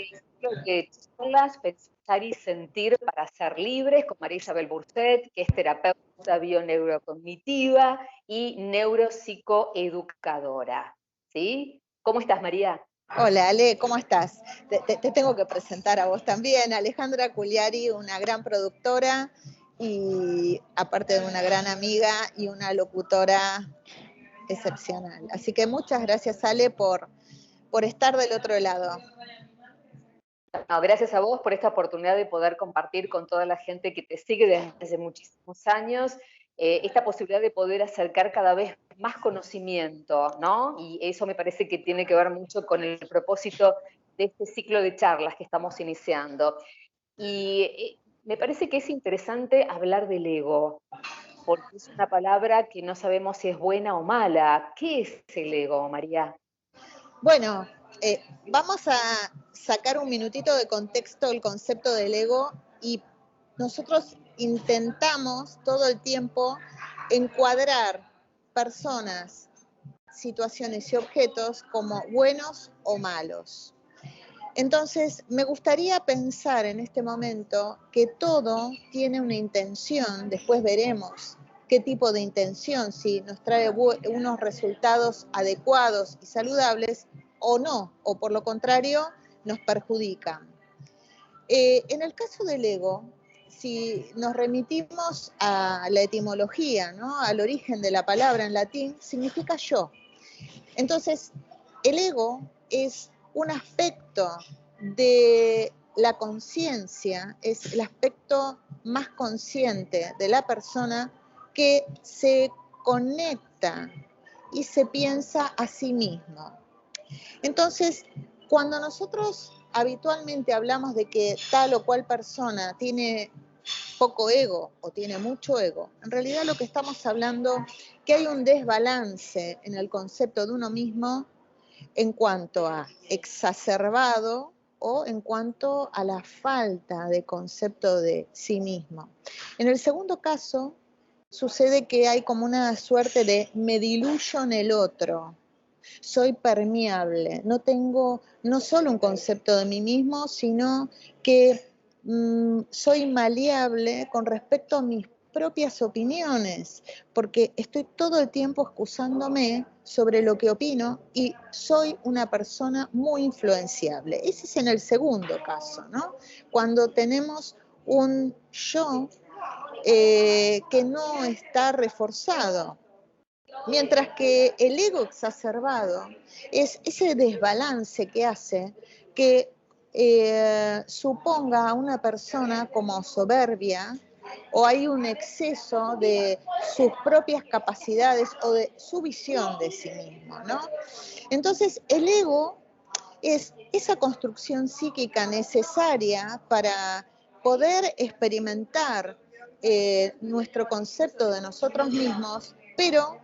ciclo de charlas Pensar y Sentir para Ser Libres con María Isabel Burset, que es terapeuta bioneurocognitiva y neuropsicoeducadora. ¿Sí? ¿Cómo estás, María? Hola, Ale, ¿cómo estás? Te tengo que presentar a vos también. Alejandra Cugliari, una gran productora y aparte de una gran amiga y una locutora excepcional. Así que muchas gracias, Ale, por estar del otro lado. No, gracias a vos por esta oportunidad de poder compartir con toda la gente que te sigue desde hace muchísimos años, esta posibilidad de poder acercar cada vez más conocimiento, ¿no? Y eso me parece que tiene que ver mucho con el propósito de este ciclo de charlas que estamos iniciando. Y me parece que es interesante hablar del ego, porque es una palabra que no sabemos si es buena o mala. ¿Qué es el ego, María? Bueno, vamos a sacar un minutito de contexto el concepto del ego y nosotros intentamos todo el tiempo encuadrar personas, situaciones y objetos como buenos o malos. Entonces, me gustaría pensar en este momento que todo tiene una intención, después veremos qué tipo de intención, si nos trae unos resultados adecuados y saludables o no, o por lo contrario, nos perjudican. En el caso del ego, si nos remitimos a la etimología, ¿no? Al origen de la palabra en latín, significa yo. Entonces, el ego es un aspecto de la conciencia, es el aspecto más consciente de la persona que se conecta y se piensa a sí mismo. Entonces, cuando nosotros habitualmente hablamos de que tal o cual persona tiene poco ego o tiene mucho ego, en realidad lo que estamos hablando que hay un desbalance en el concepto de uno mismo en cuanto a exacerbado o en cuanto a la falta de concepto de sí mismo. En el segundo caso, sucede que hay como una suerte de me diluyo en el otro, soy permeable, no tengo no solo un concepto de mí mismo, sino que soy maleable con respecto a mis propias opiniones, porque estoy todo el tiempo excusándome sobre lo que opino y soy una persona muy influenciable. Ese es en el segundo caso, ¿no? Cuando tenemos un yo que no está reforzado. Mientras que el ego exacerbado es ese desbalance que hace que suponga a una persona como soberbia o hay un exceso de sus propias capacidades o de su visión de sí mismo, ¿no? Entonces, el ego es esa construcción psíquica necesaria para poder experimentar nuestro concepto de nosotros mismos, pero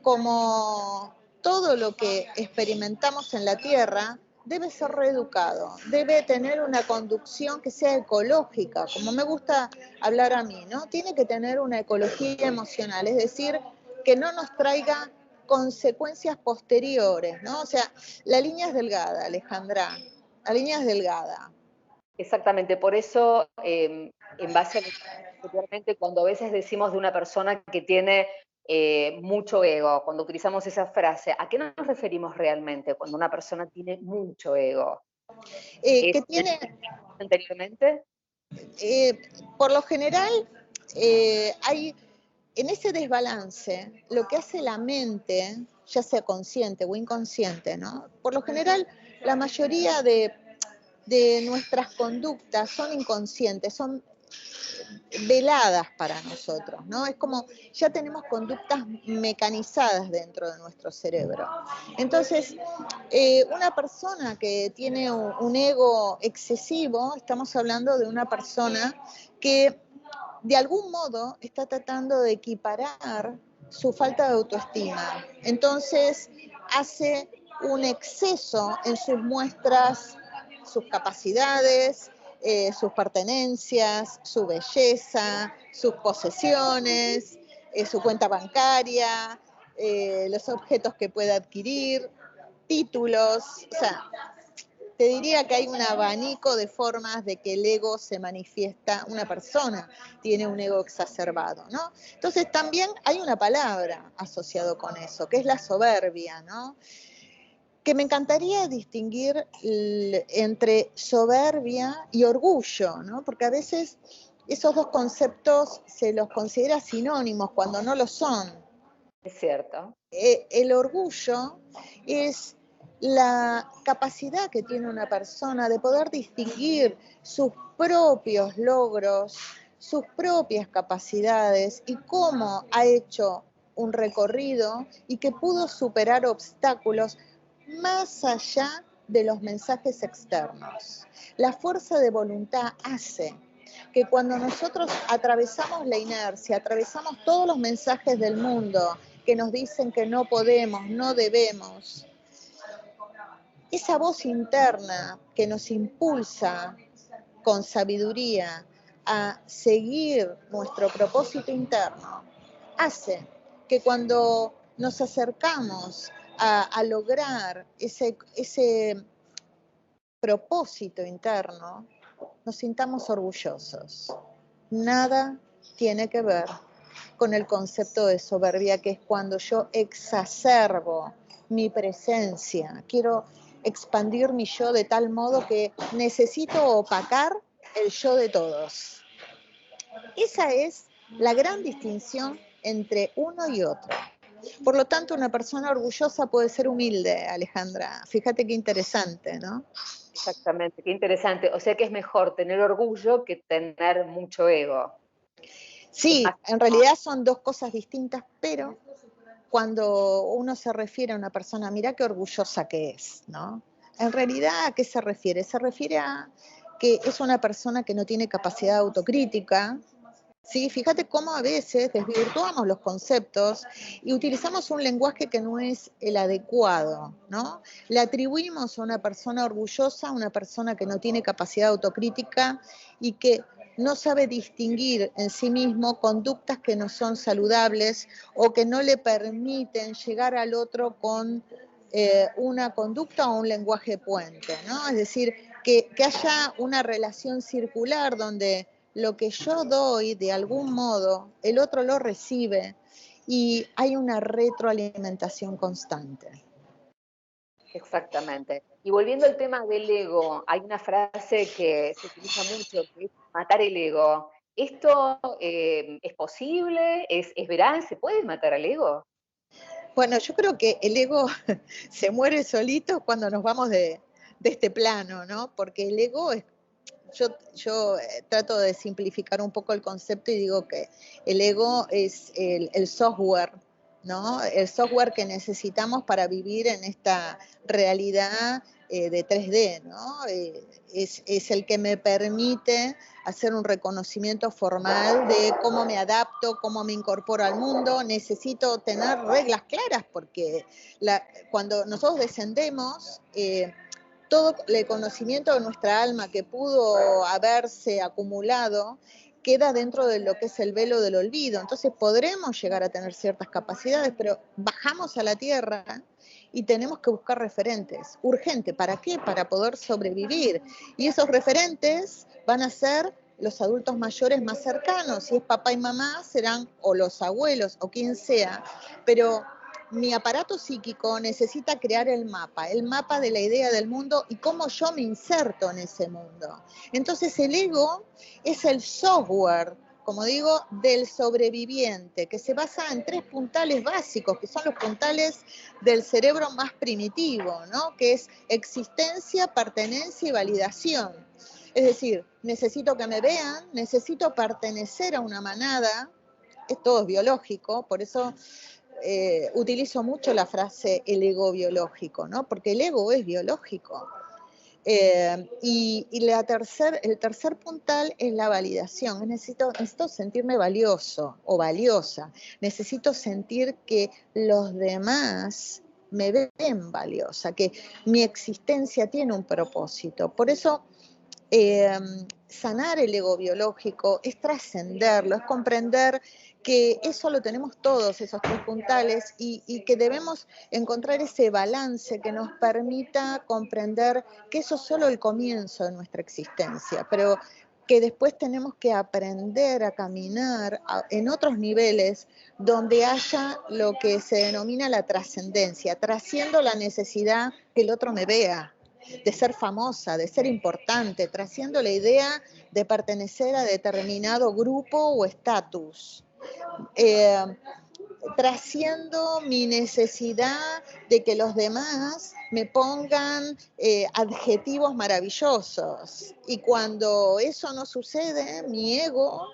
como todo lo que experimentamos en la Tierra, debe ser reeducado, debe tener una conducción que sea ecológica, como me gusta hablar a mí, ¿no? Tiene que tener una ecología emocional, es decir, que no nos traiga consecuencias posteriores, ¿no? O sea, la línea es delgada, Alejandra, la línea es delgada. Exactamente, por eso, en base a lo que anteriormente, cuando a veces decimos de una persona que tiene mucho ego, cuando utilizamos esa frase, ¿a qué nos referimos realmente cuando una persona tiene mucho ego? ¿Es Que tiene, anteriormente? por lo general, hay en ese desbalance, lo que hace la mente, ya sea consciente o inconsciente, ¿no? Por lo general, la mayoría de nuestras conductas son inconscientes, son veladas para nosotros, ¿no? Es como ya tenemos conductas mecanizadas dentro de nuestro cerebro. Entonces, una persona que tiene un ego excesivo, estamos hablando de una persona que de algún modo está tratando de equiparar su falta de autoestima. Entonces, hace un exceso en sus muestras, sus capacidades, sus pertenencias, su belleza, sus posesiones, su cuenta bancaria, los objetos que puede adquirir, títulos, o sea, te diría que hay un abanico de formas de que el ego se manifiesta, una persona tiene un ego exacerbado, ¿no? Entonces también hay una palabra asociado con eso, que es la soberbia, ¿no? Que me encantaría distinguir entre soberbia y orgullo, ¿no? Porque a veces esos dos conceptos se los considera sinónimos cuando no lo son. Es cierto. El orgullo es la capacidad que tiene una persona de poder distinguir sus propios logros, sus propias capacidades y cómo ha hecho un recorrido y que pudo superar obstáculos más allá de los mensajes externos. La fuerza de voluntad hace que cuando nosotros atravesamos la inercia, atravesamos todos los mensajes del mundo que nos dicen que no podemos, no debemos, esa voz interna que nos impulsa con sabiduría a seguir nuestro propósito interno, hace que cuando nos acercamos a lograr ese propósito interno, nos sintamos orgullosos. Nada tiene que ver con el concepto de soberbia, que es cuando yo exacerbo mi presencia, quiero expandir mi yo de tal modo que necesito opacar el yo de todos. Esa es la gran distinción entre uno y otro. Por lo tanto, una persona orgullosa puede ser humilde, Alejandra. Fíjate qué interesante, ¿no? Exactamente, qué interesante. O sea que es mejor tener orgullo que tener mucho ego. Sí, en realidad son dos cosas distintas, pero cuando uno se refiere a una persona, mira qué orgullosa que es, ¿no? En realidad, ¿a qué se refiere? Se refiere a que es una persona que no tiene capacidad de autocrítica, ¿sí? Fíjate cómo a veces desvirtuamos los conceptos y utilizamos un lenguaje que no es el adecuado, ¿no? Le atribuimos a una persona orgullosa a una persona que no tiene capacidad de autocrítica y que no sabe distinguir en sí mismo conductas que no son saludables o que no le permiten llegar al otro con una conducta o un lenguaje puente, ¿no? Es decir, que haya una relación circular donde lo que yo doy de algún modo, el otro lo recibe y hay una retroalimentación constante. Exactamente. Y volviendo al tema del ego, hay una frase que se utiliza mucho, que es matar el ego. ¿Esto es posible? ¿Es veraz? ¿Se puede matar al ego? Bueno, yo creo que el ego se muere solito cuando nos vamos de este plano, ¿no? Porque el ego es, yo trato de simplificar un poco el concepto y digo que el ego es el software, ¿no? El software que necesitamos para vivir en esta realidad de 3D, ¿no? Es el que me permite hacer un reconocimiento formal de cómo me adapto, cómo me incorporo al mundo. Necesito tener reglas claras porque cuando nosotros descendemos, todo el conocimiento de nuestra alma que pudo haberse acumulado queda dentro de lo que es el velo del olvido. Entonces podremos llegar a tener ciertas capacidades, pero bajamos a la tierra y tenemos que buscar referentes. Urgente, ¿para qué? Para poder sobrevivir. Y esos referentes van a ser los adultos mayores más cercanos. Si es papá y mamá, serán o los abuelos o quien sea, pero mi aparato psíquico necesita crear el mapa de la idea del mundo y cómo yo me inserto en ese mundo. Entonces el ego es el software, como digo, del sobreviviente, que se basa en 3 puntales básicos, que son los puntales del cerebro más primitivo, ¿no? Que es existencia, pertenencia y validación. Es decir, necesito que me vean, necesito pertenecer a una manada, todo es biológico, por eso utilizo mucho la frase el ego biológico, ¿no? Porque el ego es biológico. Y el tercer puntal es la validación. Necesito sentirme valioso o valiosa. Necesito sentir que los demás me ven valiosa, que mi existencia tiene un propósito. Por eso Eh, Sanar el ego biológico es trascenderlo, es comprender que eso lo tenemos todos, esos tres puntales, y que debemos encontrar ese balance que nos permita comprender que eso es solo el comienzo de nuestra existencia, pero que después tenemos que aprender a caminar en otros niveles donde haya lo que se denomina la trascendencia, trasciendo la necesidad que el otro me vea, de ser famosa, de ser importante, trasciendo la idea de pertenecer a determinado grupo o estatus. Eh, Trasciendo mi necesidad de que los demás me pongan adjetivos maravillosos. Y cuando eso no sucede, mi ego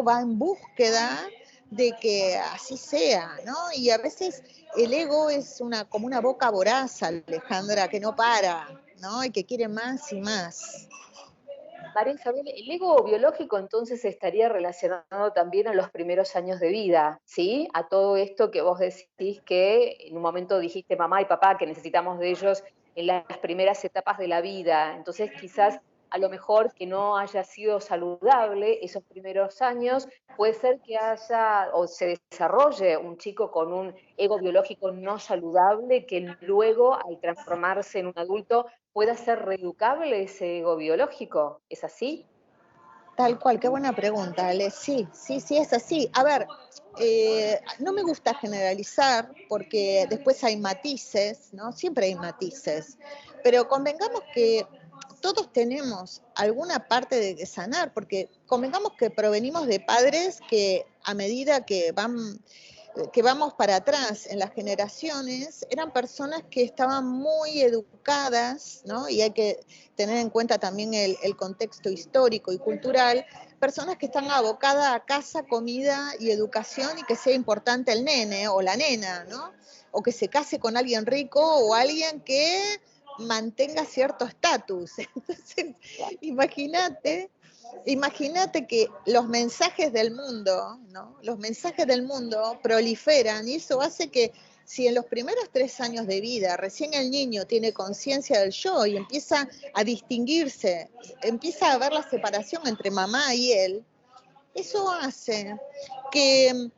va en búsqueda de que así sea, ¿no? Y a veces el ego es como una boca voraz, Alejandra, que no para, ¿no? Y que quiere más y más. María Isabel, el ego biológico entonces estaría relacionado también a los primeros años de vida, ¿sí? A todo esto que vos decís que en un momento dijiste mamá y papá que necesitamos de ellos en las primeras etapas de la vida. Entonces quizás a lo mejor que no haya sido saludable esos primeros años, puede ser que haya o se desarrolle un chico con un ego biológico no saludable que luego al transformarse en un adulto pueda ser reeducable ese ego biológico. ¿Es así? Tal cual, qué buena pregunta, Ale. Sí, sí, sí, es así. A ver, no me gusta generalizar porque después hay matices, ¿no? Siempre hay matices, pero convengamos que todos tenemos alguna parte de sanar, porque convengamos que provenimos de padres que a medida que vamos para atrás en las generaciones, eran personas que estaban muy educadas, ¿no? Y hay que tener en cuenta también el contexto histórico y cultural, personas que están abocadas a casa, comida y educación y que sea importante el nene o la nena, ¿no? O que se case con alguien rico o alguien que mantenga cierto estatus. Entonces, imagínate Imagínate que los mensajes del mundo, ¿no? Los mensajes del mundo proliferan y eso hace que si en los primeros 3 años de vida recién el niño tiene conciencia del yo y empieza a distinguirse, empieza a ver la separación entre mamá y él, eso hace que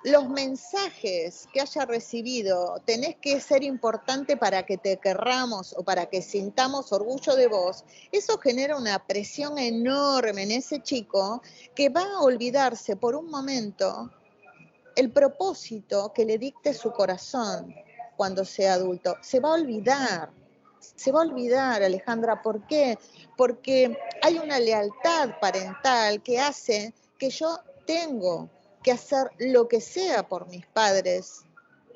los mensajes que haya recibido, tenés que ser importante para que te querramos o para que sintamos orgullo de vos, eso genera una presión enorme en ese chico que va a olvidarse por un momento el propósito que le dicte su corazón cuando sea adulto. Se va a olvidar, Alejandra. ¿Por qué? Porque hay una lealtad parental que hace que yo tengo que hacer lo que sea por mis padres,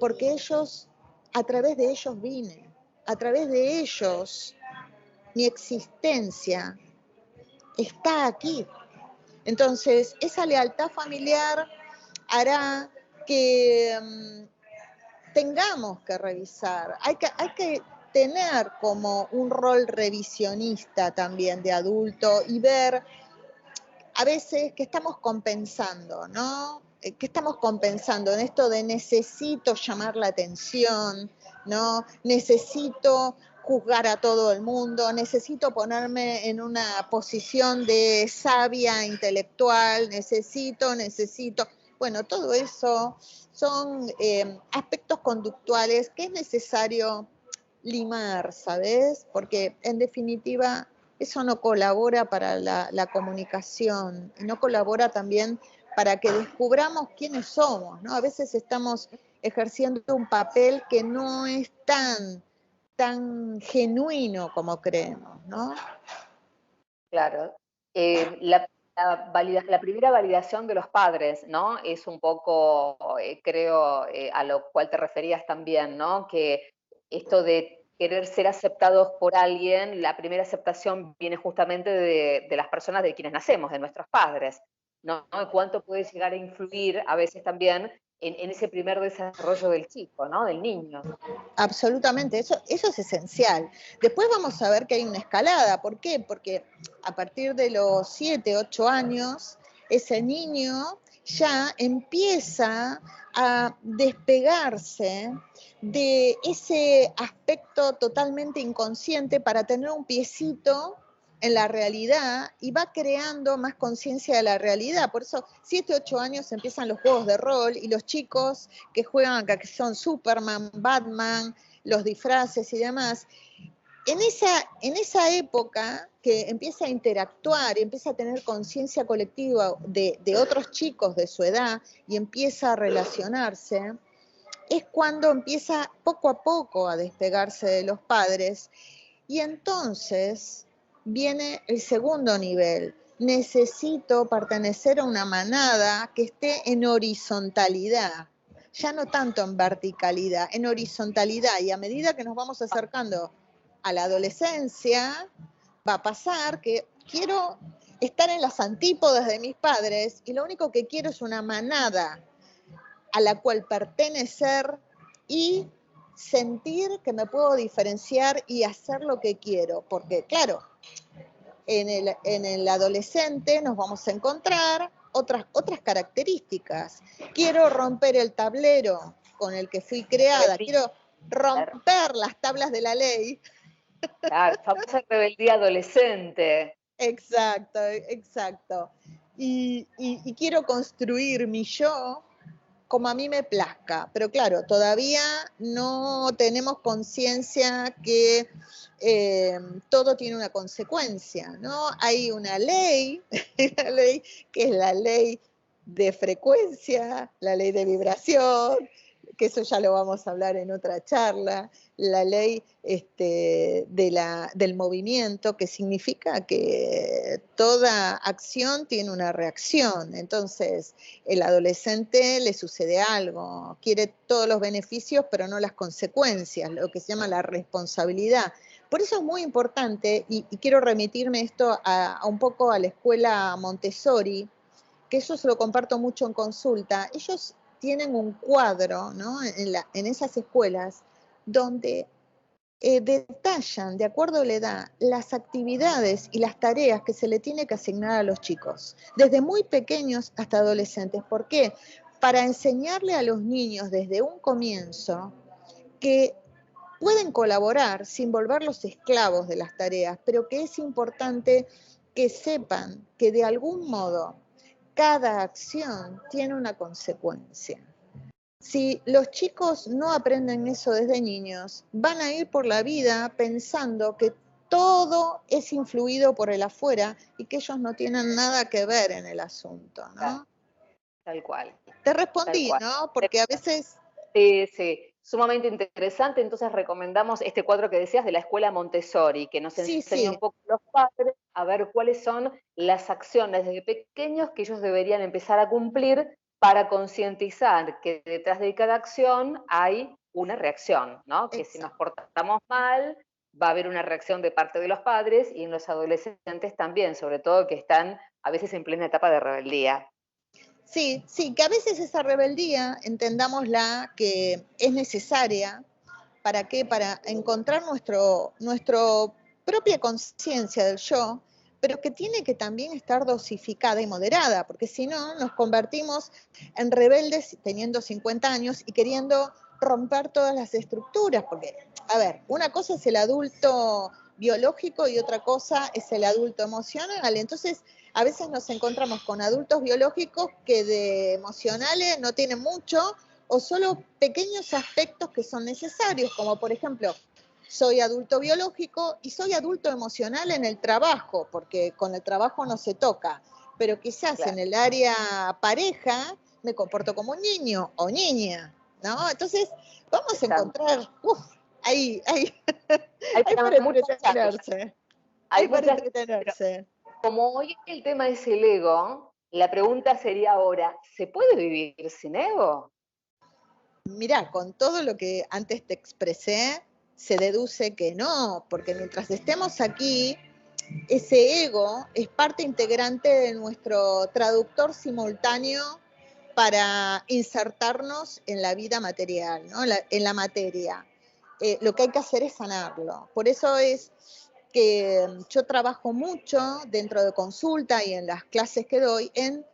porque ellos, a través de ellos vine, a través de ellos mi existencia está aquí. Entonces, esa lealtad familiar hará que tengamos que revisar, hay que tener como un rol revisionista también de adulto y ver a veces que estamos compensando, ¿no? ¿Qué estamos compensando en esto de necesito llamar la atención, ¿no? Necesito juzgar a todo el mundo, necesito ponerme en una posición de sabia intelectual, necesito. Bueno, todo eso son aspectos conductuales que es necesario limar, ¿sabes? Porque en definitiva eso no colabora para la comunicación y no colabora también para que descubramos quiénes somos, ¿no? A veces estamos ejerciendo un papel que no es tan genuino como creemos, ¿no? Claro. La primera validación de los padres, ¿no? Es un poco, creo, a lo cual te referías también, ¿no? Que esto de querer ser aceptados por alguien, la primera aceptación viene justamente de las personas de quienes nacemos, de nuestros padres, ¿no? Y cuánto puede llegar a influir a veces también en ese primer desarrollo del chico, ¿no? Del niño. Absolutamente, eso es esencial. Después vamos a ver que hay una escalada. ¿Por qué? Porque a partir de los 7, 8 años, ese niño ya empieza a despegarse de ese aspecto totalmente inconsciente para tener un piecito en la realidad y va creando más conciencia de la realidad. Por eso, 7, 8 años empiezan los juegos de rol y los chicos que juegan acá, que son Superman, Batman, los disfraces y demás. En esa época que empieza a interactuar y empieza a tener conciencia colectiva de otros chicos de su edad y empieza a relacionarse, es cuando empieza poco a poco a despegarse de los padres. Y entonces viene el segundo nivel. Necesito pertenecer a una manada que esté en horizontalidad, ya no tanto en verticalidad, en horizontalidad. Y a medida que nos vamos acercando a la adolescencia, va a pasar que quiero estar en las antípodas de mis padres y lo único que quiero es una manada a la cual pertenecer y sentir que me puedo diferenciar y hacer lo que quiero. Porque, claro, en el adolescente nos vamos a encontrar otras características. Quiero romper el tablero con el que fui creada, quiero romper las tablas de la ley. Claro, famosa rebeldía adolescente. Exacto, exacto. Y quiero construir mi yo como a mí me plazca, pero claro, todavía no tenemos conciencia que todo tiene una consecuencia, ¿no? Hay una ley, una ley que es la ley de frecuencia, la ley de vibración, que eso ya lo vamos a hablar en otra charla, la ley del movimiento, que significa que toda acción tiene una reacción. Entonces, el adolescente le sucede algo, quiere todos los beneficios, pero no las consecuencias, lo que se llama la responsabilidad. Por eso es muy importante, y quiero remitirme esto a un poco a la escuela Montessori, que eso se lo comparto mucho en consulta. Ellos tienen un cuadro, ¿no? En esas escuelas donde detallan, de acuerdo a la edad, las actividades y las tareas que se le tiene que asignar a los chicos, desde muy pequeños hasta adolescentes. ¿Por qué? Para enseñarle a los niños desde un comienzo que pueden colaborar sin volverlos esclavos de las tareas, pero que es importante que sepan que de algún modo cada acción tiene una consecuencia. Si los chicos no aprenden eso desde niños, van a ir por la vida pensando que todo es influido por el afuera y que ellos no tienen nada que ver en el asunto, ¿no? Tal cual. Te respondí, Tal cual. ¿no? Porque a veces... Sí, sí, sumamente interesante. Entonces recomendamos este cuadro que decías de la escuela Montessori, que nos Sí, enseña sí, un poco a los padres a ver cuáles son las acciones desde pequeños que ellos deberían empezar a cumplir para concientizar que detrás de cada acción hay una reacción, ¿no? Que si nos exacto. portamos mal, va a haber una reacción de parte de los padres y en los adolescentes también, sobre todo que están a veces en plena etapa de rebeldía. Sí, sí, que a veces esa rebeldía, entendámosla, que es necesaria. ¿Para qué? Para encontrar nuestro propia conciencia del yo, pero que tiene que también estar dosificada y moderada, porque si no nos convertimos en rebeldes teniendo 50 años y queriendo romper todas las estructuras, porque, a ver, una cosa es el adulto biológico y otra cosa es el adulto emocional. Entonces, a veces nos encontramos con adultos biológicos que de emocionales no tienen mucho, o solo pequeños aspectos que son necesarios, como por ejemplo, soy adulto biológico y soy adulto emocional en el trabajo, porque con el trabajo no se toca, pero quizás Claro. en el área pareja me comporto como un niño o niña, ¿no? Entonces, vamos a encontrar, hay Hay para muchas charlas, entretenerse, hay hay para muchas, pero entretenerse. como hoy el tema es el ego, la pregunta sería ahora, ¿se puede vivir sin ego? Mirá, con todo lo que antes te expresé, se deduce que no, porque mientras estemos aquí, ese ego es parte integrante de nuestro traductor simultáneo para insertarnos en la vida material, ¿no? En la materia. Lo que hay que hacer es sanarlo. Por eso es que yo trabajo mucho dentro de consulta y en las clases que doy en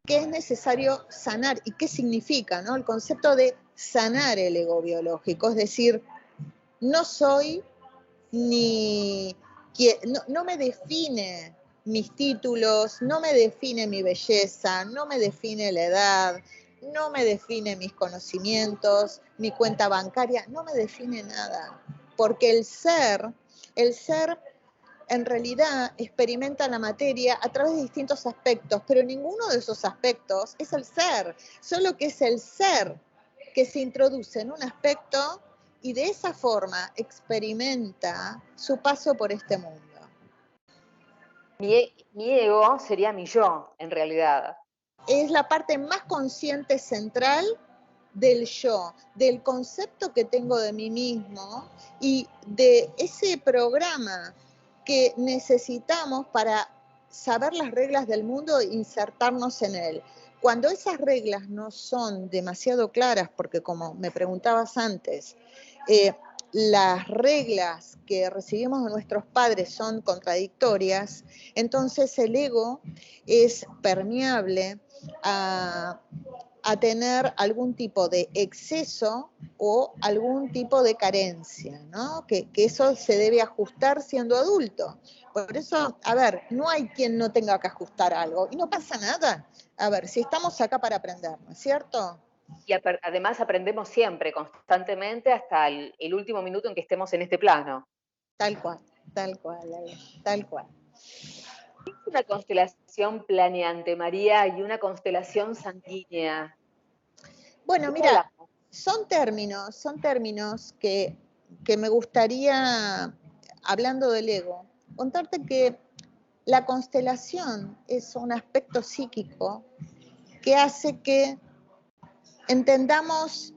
qué es necesario sanar y qué significa, ¿no? El concepto de sanar el ego biológico, es decir, no soy ni no me define mis títulos, no me define mi belleza, no me define la edad, no me define mis conocimientos, mi cuenta bancaria, no me define nada. Porque el ser en realidad experimenta la materia a través de distintos aspectos, pero ninguno de esos aspectos es el ser, solo que es el ser que se introduce en un aspecto y de esa forma experimenta su paso por este mundo. Mi ego sería mi yo, en realidad. Es la parte más consciente central del yo, del concepto que tengo de mí mismo y de ese programa que necesitamos para saber las reglas del mundo e insertarnos en él. Cuando esas reglas no son demasiado claras, porque como me preguntabas antes, las reglas que recibimos de nuestros padres son contradictorias, entonces el ego es permeable a tener algún tipo de exceso o algún tipo de carencia, ¿no? Que eso se debe ajustar siendo adulto. Por eso, a ver, no hay quien no tenga que ajustar algo y no pasa nada. A ver, si estamos acá para aprender, ¿no es cierto? Y además aprendemos siempre, constantemente, hasta el último minuto en que estemos en este plano. Tal cual, tal cual, tal cual. Una constelación planeante, María, y una constelación sanguínea. Bueno, mira, son términos que me gustaría, hablando del ego, contarte que la constelación es un aspecto psíquico que hace que entendamos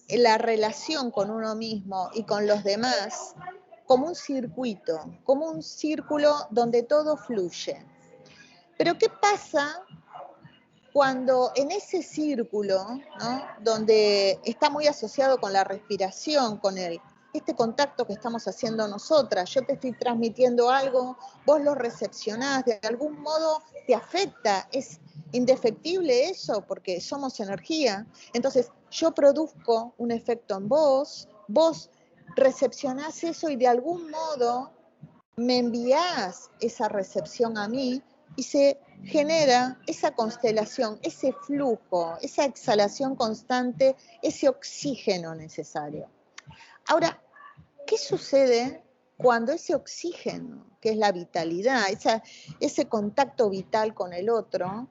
la relación con uno mismo y con los demás como un circuito, como un círculo donde todo fluye. Pero ¿qué pasa cuando en ese círculo, ¿no? Donde está muy asociado con la respiración, con este contacto que estamos haciendo nosotras, yo te estoy transmitiendo algo, vos lo recepcionás, de algún modo te afecta, es indefectible eso, porque somos energía, entonces yo produzco un efecto en vos, vos recepcionás eso y de algún modo me envías esa recepción a mí y se genera esa constelación, ese flujo, esa exhalación constante, ese oxígeno necesario. Ahora, ¿qué sucede cuando ese oxígeno, que es la vitalidad, ese contacto vital con el otro,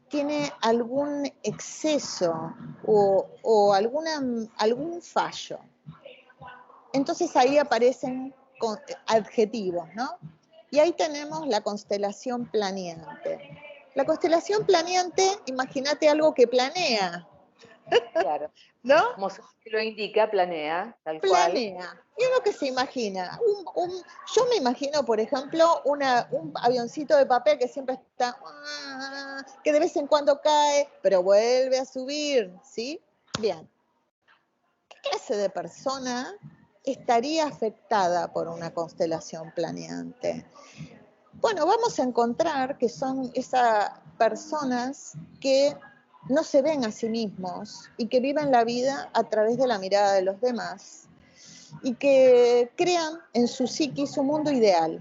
tiene algún exceso o algún fallo? Entonces ahí aparecen adjetivos, ¿no? Y ahí tenemos la constelación planeante. La constelación planeante, imagínate algo que planea, Claro. ¿no? Como su nombre lo indica, planea, tal cual. Planea. Y uno que se imagina. Yo me imagino, por ejemplo, un avioncito de papel que siempre está, que de vez en cuando cae, pero vuelve a subir, ¿sí? Bien. ¿Qué clase de persona estaría afectada por una constelación planeante? Bueno, vamos a encontrar que son esas personas que no se ven a sí mismos y que viven la vida a través de la mirada de los demás y que crean en su psiquis un mundo ideal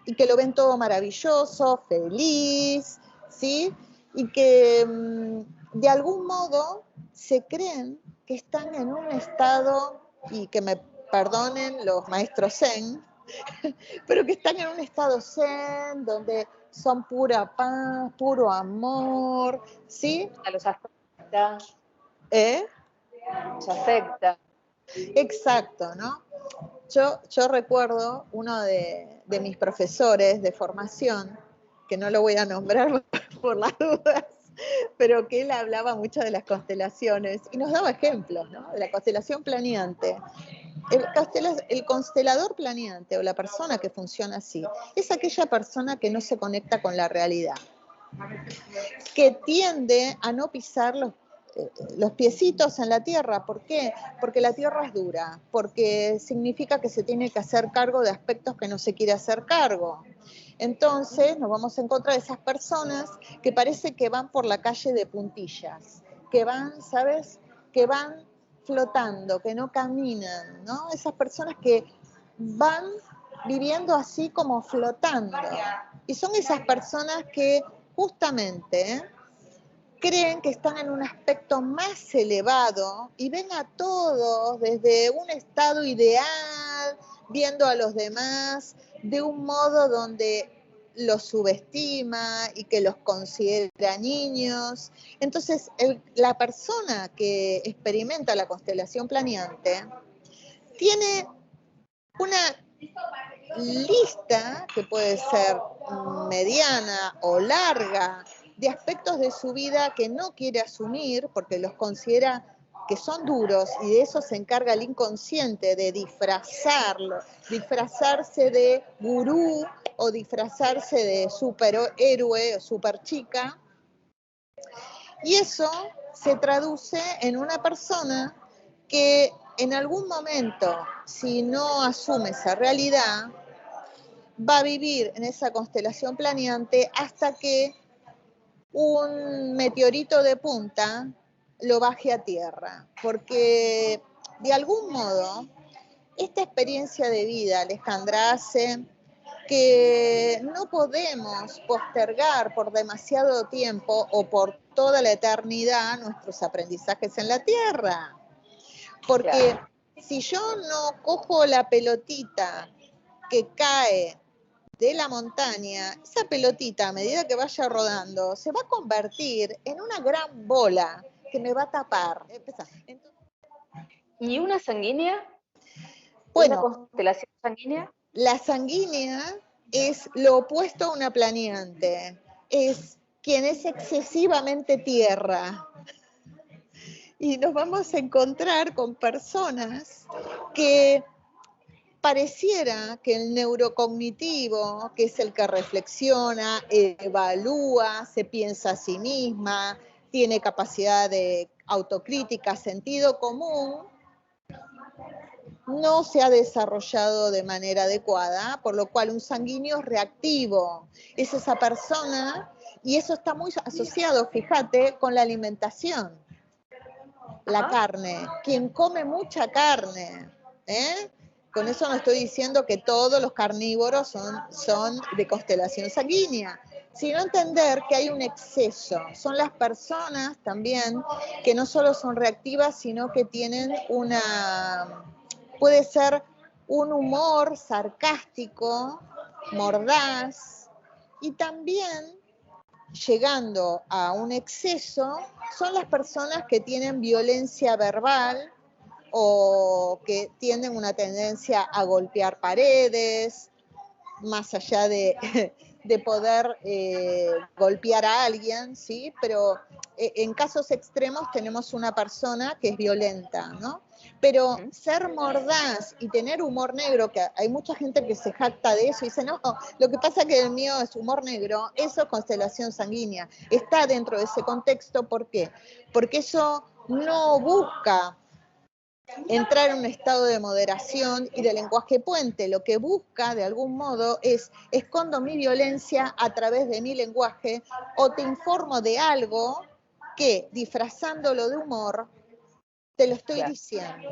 y que lo ven todo maravilloso, feliz, ¿sí? Y que de algún modo se creen que están en un estado, y que me perdonen los maestros zen, pero que están en un estado zen, donde son pura paz, puro amor, ¿sí? A los afecta. ¿Eh? Los afecta. Exacto, ¿no? Yo recuerdo uno de mis profesores de formación, que no lo voy a nombrar por las dudas, pero que él hablaba mucho de las constelaciones y nos daba ejemplos, ¿no? De la constelación planeante. El constelador planeante o la persona que funciona así es aquella persona que no se conecta con la realidad, que tiende a no pisar los piecitos en la tierra. ¿Por qué? Porque la tierra es dura, porque significa que se tiene que hacer cargo de aspectos que no se quiere hacer cargo. Entonces nos vamos a encontrar esas personas que parece que van por la calle de puntillas, que van, ¿sabes? Que van flotando, que no caminan, ¿no? Esas personas que van viviendo así como flotando. Y son esas personas que justamente creen que están en un aspecto más elevado y ven a todos desde un estado ideal, viendo a los demás de un modo donde los subestima y que los considera niños. Entonces, la persona que experimenta la constelación planeante tiene una lista que puede ser mediana o larga de aspectos de su vida que no quiere asumir porque los considera que son duros, y de eso se encarga el inconsciente, de disfrazarlo, disfrazarse de gurú o disfrazarse de superhéroe o superchica, y eso se traduce en una persona que en algún momento, si no asume esa realidad, va a vivir en esa constelación planeante hasta que un meteorito de punta lo baje a tierra, porque de algún modo esta experiencia de vida, Alejandra, hace que no podemos postergar por demasiado tiempo o por toda la eternidad nuestros aprendizajes en la tierra, porque Claro. si yo no cojo la pelotita que cae de la montaña, esa pelotita, a medida que vaya rodando, se va a convertir en una gran bola que me va a tapar. Entonces, ¿Y una sanguínea? ¿Una bueno, constelación sanguínea? la sanguínea es lo opuesto a una planeante, es quien es excesivamente tierra. Y nos vamos a encontrar con personas que pareciera que el neurocognitivo, que es el que reflexiona, evalúa, se piensa a sí misma, tiene capacidad de autocrítica, sentido común, no se ha desarrollado de manera adecuada, por lo cual un sanguíneo es reactivo, es esa persona, y eso está muy asociado, fíjate, con la alimentación, la Ajá. carne, quien come mucha carne, ¿eh? Con eso no estoy diciendo que todos los carnívoros son de constelación sanguínea, sino entender que hay un exceso. Son las personas también que no solo son reactivas, sino que tienen puede ser un humor sarcástico, mordaz, y también llegando a un exceso, son las personas que tienen violencia verbal o que tienen una tendencia a golpear paredes, más allá de poder golpear a alguien, ¿sí? Pero en casos extremos tenemos una persona que es violenta, ¿no? Pero ser mordaz y tener humor negro, que hay mucha gente que se jacta de eso y dice, no, lo que pasa es que el mío es humor negro, eso es constelación sanguínea, está dentro de ese contexto, ¿por qué? Porque eso no busca entrar en un estado de moderación y de lenguaje puente. Lo que busca, de algún modo, es escondo mi violencia a través de mi lenguaje o te informo de algo que, disfrazándolo de humor, te lo estoy Claro. diciendo,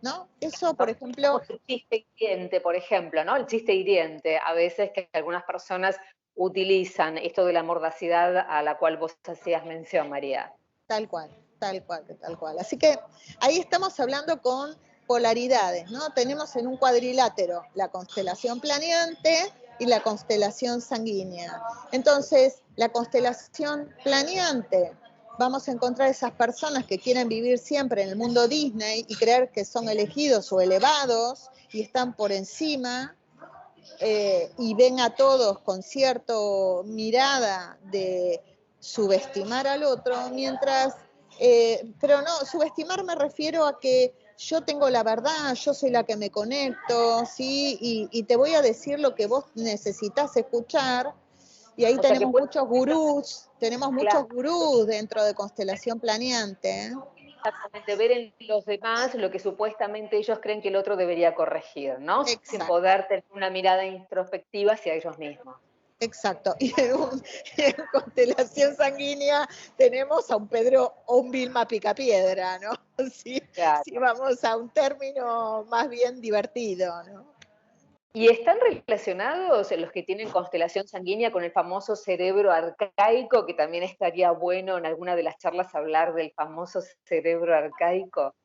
¿no? Eso, por ejemplo, Como el chiste hiriente, por ejemplo, ¿no? El chiste hiriente, a veces que algunas personas utilizan esto de la mordacidad a la cual vos hacías mención, María. tal cual, tal cual, tal cual. Así que ahí estamos hablando con polaridades, ¿no? Tenemos en un cuadrilátero la constelación planeante y la constelación sanguínea. Entonces, la constelación planeante, vamos a encontrar esas personas que quieren vivir siempre en el mundo Disney y creer que son elegidos o elevados y están por encima, y ven a todos con cierta mirada de subestimar al otro, mientras, pero no, subestimar me refiero a que yo tengo la verdad, yo soy la que me conecto, ¿sí? Y te voy a decir lo que vos necesitas escuchar, y ahí O sea que puede tenemos muchos claro, gurús dentro de Constelación Planeante, ¿eh? exactamente ver en los demás lo que supuestamente ellos creen que el otro debería corregir, ¿no? Sin Exacto. poder tener una mirada introspectiva hacia ellos mismos. Exacto. Y en constelación sanguínea tenemos a un Pedro o un Vilma Picapiedra, ¿no? Sí, Claro. sí, vamos a un término más bien divertido, ¿no? ¿Y están relacionados los que tienen constelación sanguínea con el famoso cerebro arcaico, que también estaría bueno en alguna de las charlas hablar del famoso cerebro arcaico?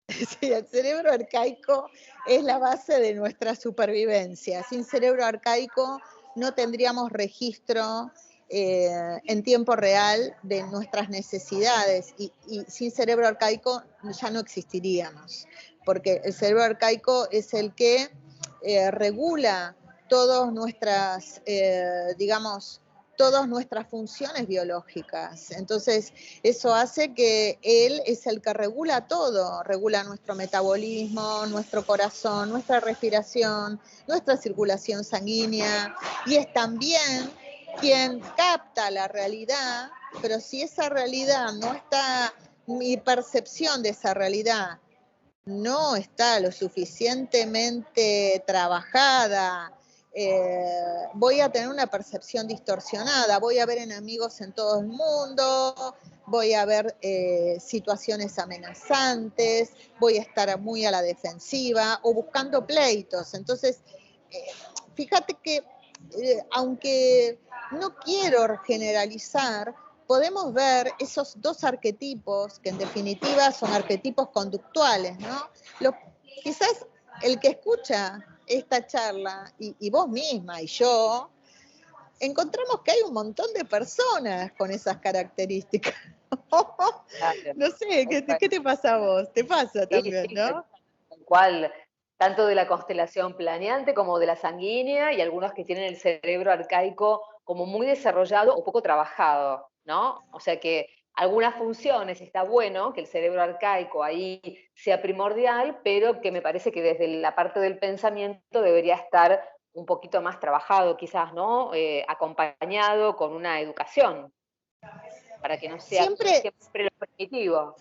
Sí, el cerebro arcaico es la base de nuestra supervivencia. Sin cerebro arcaico no tendríamos registro en tiempo real de nuestras necesidades y sin cerebro arcaico ya no existiríamos, porque el cerebro arcaico es el que regula todas nuestras, digamos, todas nuestras funciones biológicas. Entonces, eso hace que él es el que regula todo, regula nuestro metabolismo, nuestro corazón, nuestra respiración, nuestra circulación sanguínea, y es también quien capta la realidad, pero si esa realidad no está, mi percepción de esa realidad no está lo suficientemente trabajada, voy a tener una percepción distorsionada, voy a ver enemigos en todo el mundo, voy a ver situaciones amenazantes, voy a estar muy a la defensiva o buscando pleitos. Entonces, eh, fíjate que aunque no quiero generalizar, podemos ver esos dos arquetipos, que en definitiva son arquetipos conductuales, ¿no? Lo, quizás el que escucha esta charla, y vos misma y yo, encontramos que hay un montón de personas con esas características. Claro, No sé, ¿qué te pasa a vos? Te pasa sí, también, sí, ¿no? tal cual, tanto de la constelación planeante como de la sanguínea, y algunos que tienen el cerebro arcaico como muy desarrollado o poco trabajado, ¿no? O sea que algunas funciones está bueno que el cerebro arcaico ahí sea primordial, pero que me parece que desde la parte del pensamiento debería estar un poquito más trabajado, quizás, ¿no? Acompañado con una educación, para que no sea Siempre, siempre lo primitivo.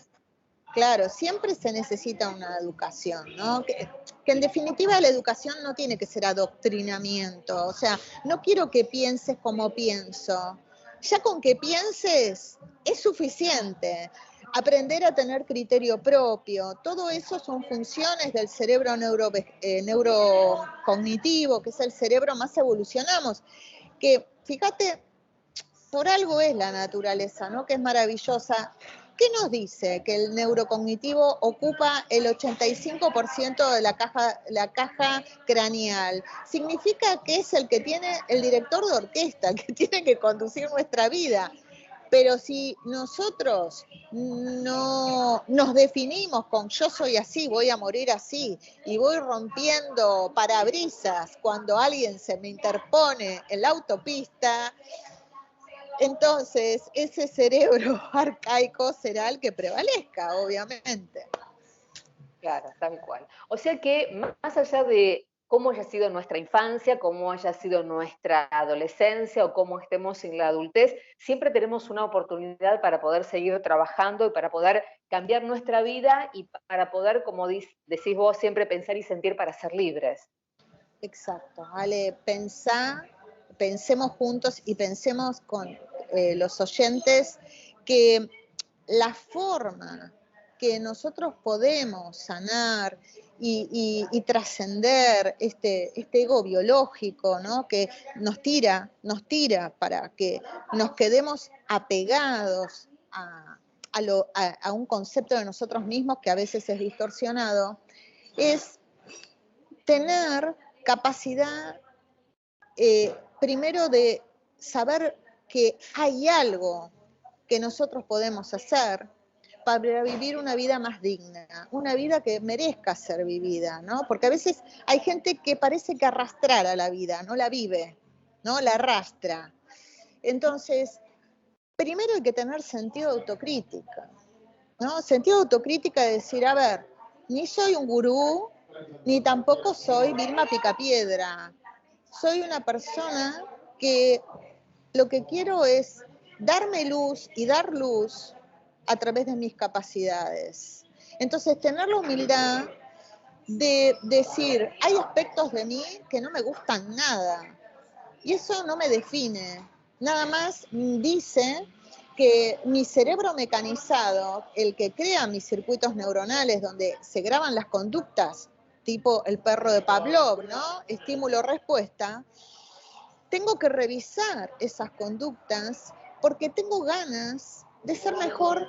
claro, siempre se necesita una educación, ¿no? Que en definitiva la educación no tiene que ser adoctrinamiento, o sea, no quiero que pienses como pienso, ya con que pienses es suficiente. Aprender a tener criterio propio, todo eso son funciones del cerebro neurocognitivo, que es el cerebro más evolucionamos, que fíjate, por algo es la naturaleza, ¿no? Que es maravillosa. ¿Qué nos dice? Que el neurocognitivo ocupa el 85% de la caja craneal. Significa que es el que tiene el director de orquesta, que tiene que conducir nuestra vida. Pero si nosotros no nos definimos con yo soy así, voy a morir así, y voy rompiendo parabrisas cuando alguien se me interpone en la autopista, entonces, ese cerebro arcaico será el que prevalezca, obviamente. Claro, tal cual. O sea que más allá de cómo haya sido nuestra infancia, cómo haya sido nuestra adolescencia o cómo estemos en la adultez, siempre tenemos una oportunidad para poder seguir trabajando y para poder cambiar nuestra vida y para poder, como decís vos, siempre pensar y sentir para ser libres. Exacto. Ale, pensemos juntos y pensemos con los oyentes que la forma que nosotros podemos sanar y trascender este ego biológico, ¿no? Que nos tira para que nos quedemos apegados a un concepto de nosotros mismos que a veces es distorsionado, es tener capacidad primero de saber que hay algo que nosotros podemos hacer para vivir una vida más digna, una vida que merezca ser vivida, ¿no? Porque a veces hay gente que parece que arrastrara la vida, no la vive, ¿no? La arrastra. Entonces, primero hay que tener sentido de autocrítica, ¿no? Sentido de autocrítica de decir, a ver, ni soy un gurú, ni tampoco soy Vilma Picapiedra. Soy una persona que lo que quiero es darme luz y dar luz a través de mis capacidades. Entonces, tener la humildad de decir, hay aspectos de mí que no me gustan nada, y eso no me define, nada más dice que mi cerebro mecanizado, el que crea mis circuitos neuronales donde se graban las conductas tipo el perro de Pavlov, ¿no? Estímulo-respuesta, tengo que revisar esas conductas porque tengo ganas de ser mejor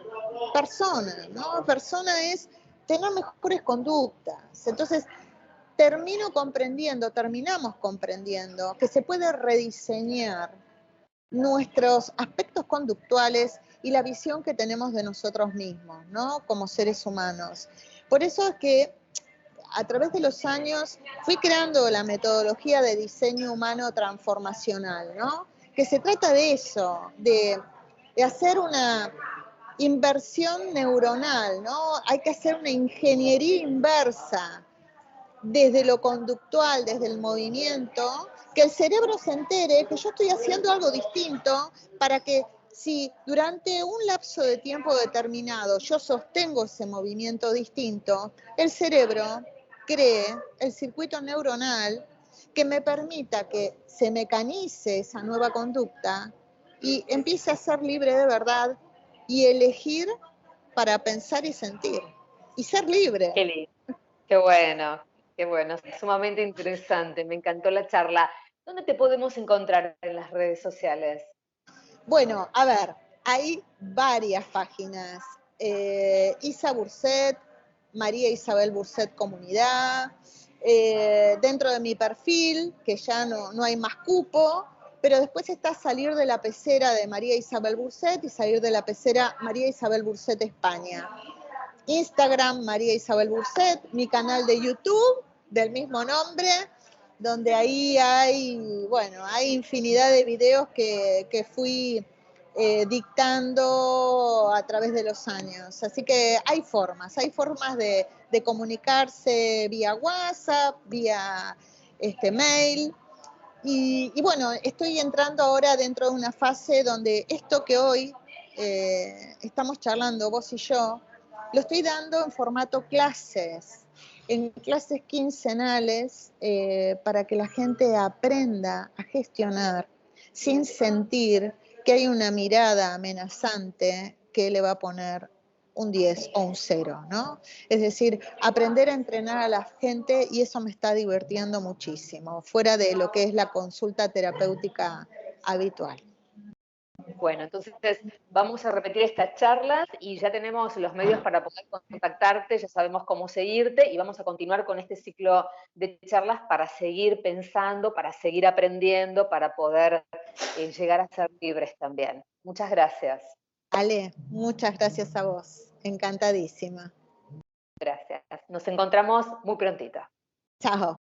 persona, ¿no? Persona es tener mejores conductas. Entonces, terminamos comprendiendo que se puede rediseñar nuestros aspectos conductuales y la visión que tenemos de nosotros mismos, ¿no? Como seres humanos. Por eso es que a través de los años fui creando la metodología de diseño humano transformacional, ¿no? Que se trata de eso, de hacer una inversión neuronal, ¿no? Hay que hacer una ingeniería inversa desde lo conductual, desde el movimiento, que el cerebro se entere que yo estoy haciendo algo distinto para que si durante un lapso de tiempo determinado yo sostengo ese movimiento distinto, el cerebro cree el circuito neuronal que me permita que se mecanice esa nueva conducta y empiece a ser libre de verdad y elegir para pensar y sentir y ser libre. Qué lindo, qué bueno, sumamente interesante, me encantó la charla. ¿Dónde te podemos encontrar en las redes sociales? Bueno, a ver, hay varias páginas. Isa Burset, María Isabel Burset Comunidad. Dentro de mi perfil, que ya no hay más cupo, pero después está salir de la pecera de María Isabel Burset y salir de la pecera María Isabel Burset España. Instagram, María Isabel Burset, mi canal de YouTube del mismo nombre, donde ahí hay infinidad de videos que fui dictando a través de los años. Así que hay formas de comunicarse vía WhatsApp, vía mail. Y bueno, estoy entrando ahora dentro de una fase donde esto que hoy estamos charlando vos y yo, lo estoy dando en formato clases, en clases quincenales, para que la gente aprenda a gestionar sin sentir que hay una mirada amenazante que le va a poner un 10 o un 0, ¿no? Es decir, aprender a entrenar a la gente, y eso me está divirtiendo muchísimo, fuera de lo que es la consulta terapéutica habitual. Bueno, entonces vamos a repetir estas charlas y ya tenemos los medios para poder contactarte, ya sabemos cómo seguirte y vamos a continuar con este ciclo de charlas para seguir pensando, para seguir aprendiendo, para poder llegar a ser libres también. Muchas gracias. Ale, muchas gracias a vos, encantadísima. Gracias. Nos encontramos muy prontito. Chao.